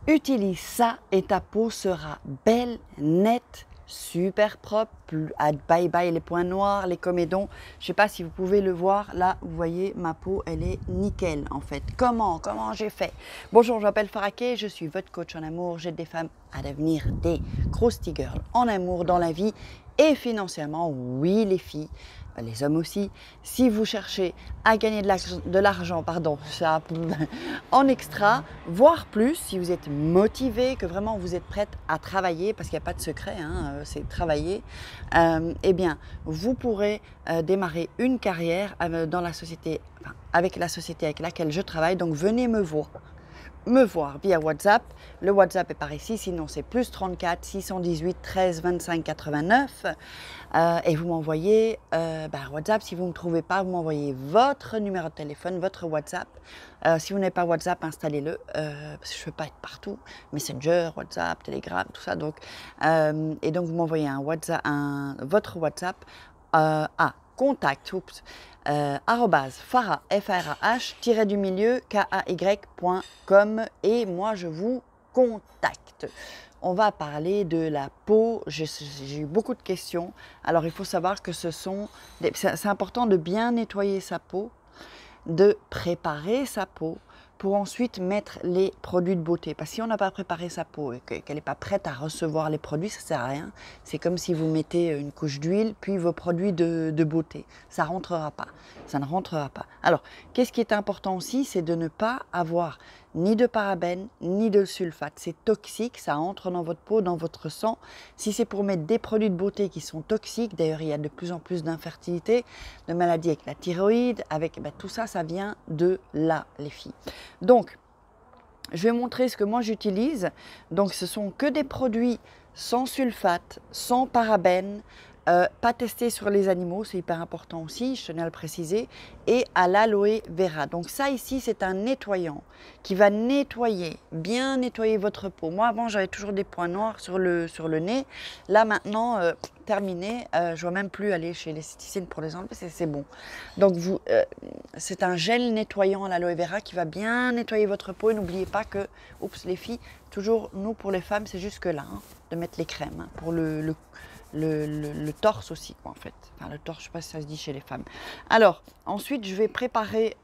Utilise ça et ta peau sera belle, nette, super propre. Bye bye les points noirs, les comédons. Je ne sais pas si vous pouvez le voir. Là, vous voyez, ma peau, elle est nickel en fait. Comment j'ai fait? Bonjour, je m'appelle Faraké, je suis votre coach en amour. J'aide des femmes à devenir des Krusty Girls en amour, dans la vie et financièrement. Oui, les filles, les hommes aussi. Si vous cherchez à gagner de l'argent, ça, en extra, voire plus, si vous êtes motivé, que vraiment vous êtes prête à travailler, parce qu'il n'y a pas de secret, hein, c'est travailler, eh bien, vous pourrez démarrer une carrière dans la société, enfin, avec la société avec laquelle je travaille. Donc, venez me voir via WhatsApp. Le WhatsApp est par ici, sinon c'est plus 34 618 13 25 89 et vous m'envoyez WhatsApp. Si vous ne me trouvez pas, vous m'envoyez votre numéro de téléphone, votre WhatsApp. Si vous n'avez pas WhatsApp, installez-le parce que je ne peux pas être partout. Messenger, WhatsApp, Telegram, tout ça. Donc, et donc vous m'envoyez votre WhatsApp à contact, farah, FRAH, kay.com et moi je vous contacte. On va parler de la peau. J'ai eu beaucoup de questions. Alors il faut savoir que c'est important de bien nettoyer sa peau, de préparer sa peau pour ensuite mettre les produits de beauté. Parce que si on n'a pas préparé sa peau et qu'elle n'est pas prête à recevoir les produits, ça ne sert à rien. C'est comme si vous mettez une couche d'huile, puis vos produits de beauté. Ça ne rentrera pas. Ça ne rentrera pas. Alors, qu'est-ce qui est important aussi, c'est de ne pas avoir ni de parabènes, ni de sulfate. C'est toxique, ça entre dans votre peau, dans votre sang. Si c'est pour mettre des produits de beauté qui sont toxiques, d'ailleurs il y a de plus en plus d'infertilité, de maladies avec la thyroïde, tout ça, ça vient de là, les filles. Donc, je vais montrer ce que moi j'utilise. Donc, ce sont que des produits sans sulfate, sans parabènes, pas testés sur les animaux, c'est hyper important aussi, je tenais à le préciser, et à l'aloe vera. Donc ça ici, c'est un nettoyant qui va nettoyer, bien nettoyer votre peau. Moi avant, j'avais toujours des points noirs sur le nez. Là maintenant, terminé, je ne dois même plus aller chez l'esthéticienne pour les enlever, c'est bon. Donc c'est un gel nettoyant à l'aloe vera qui va bien nettoyer votre peau. Et n'oubliez pas que, oups les filles, toujours nous pour les femmes, c'est jusque là, hein, de mettre les crèmes hein, pour le torse aussi, quoi, en fait. Enfin, le torse, je ne sais pas si ça se dit chez les femmes. Alors, ensuite, je vais préparer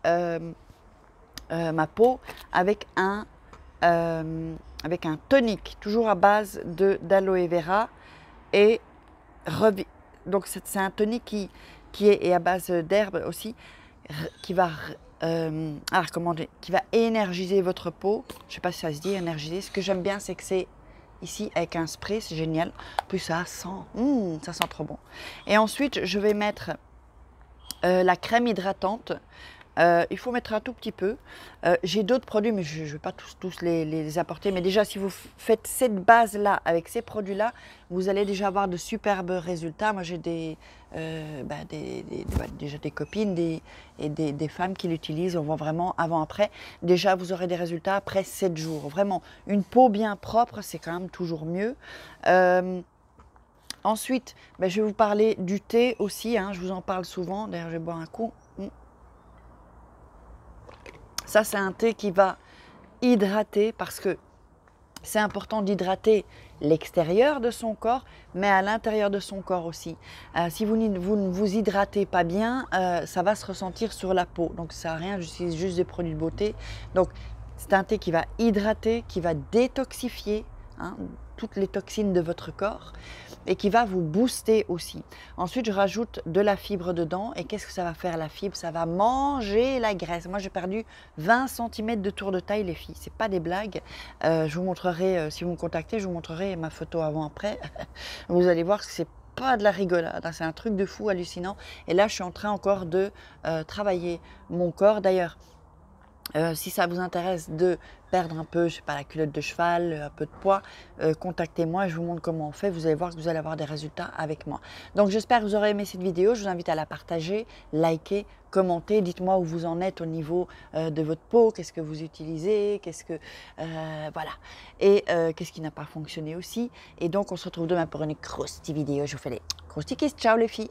ma peau avec un tonique, toujours à base d'aloe vera. Et donc, c'est un tonique qui est à base d'herbes aussi, qui va qui va énergiser votre peau. Je ne sais pas si ça se dit, énergiser. Ce que j'aime bien, c'est que c'est ici avec un spray, c'est génial. Puis ça sent trop bon. Et ensuite, je vais mettre la crème hydratante. Il faut mettre un tout petit peu. J'ai d'autres produits, mais je ne vais pas tous les apporter. Mais déjà, si vous faites cette base-là, avec ces produits-là, vous allez déjà avoir de superbes résultats. Moi, j'ai déjà des copines et des femmes qui l'utilisent. On voit vraiment avant-après. Déjà, vous aurez des résultats après 7 jours. Vraiment, une peau bien propre, c'est quand même toujours mieux. Ensuite, je vais vous parler du thé aussi. Hein, je vous en parle souvent. D'ailleurs, je vais boire un coup. Ça, c'est un thé qui va hydrater parce que c'est important d'hydrater l'extérieur de son corps, mais à l'intérieur de son corps aussi. Si vous ne vous hydratez pas bien, ça va se ressentir sur la peau. Donc, ça sert à rien, j'utilise juste des produits de beauté. Donc, c'est un thé qui va hydrater, qui va détoxifier hein, toutes les toxines de votre corps et qui va vous booster aussi. Ensuite, je rajoute de la fibre dedans. Et qu'est-ce que ça va faire la fibre? Ça va manger la graisse. Moi, j'ai perdu 20 cm de tour de taille, les filles. C'est pas des blagues. Je vous montrerai, si vous me contactez, je vous montrerai ma photo avant-après. Vous allez voir que c'est pas de la rigolade, hein. C'est un truc de fou, hallucinant. Et là, je suis en train encore de travailler mon corps. D'ailleurs, si ça vous intéresse de perdre un peu, je sais pas, la culotte de cheval, un peu de poids, contactez-moi et je vous montre comment on fait. Vous allez voir que vous allez avoir des résultats avec moi. Donc j'espère que vous aurez aimé cette vidéo. Je vous invite à la partager, liker, commenter. Dites-moi où vous en êtes au niveau de votre peau, qu'est-ce que vous utilisez, voilà. Et qu'est-ce qui n'a pas fonctionné aussi. Et donc on se retrouve demain pour une croustille vidéo. Je vous fais les croustilles. Ciao les filles.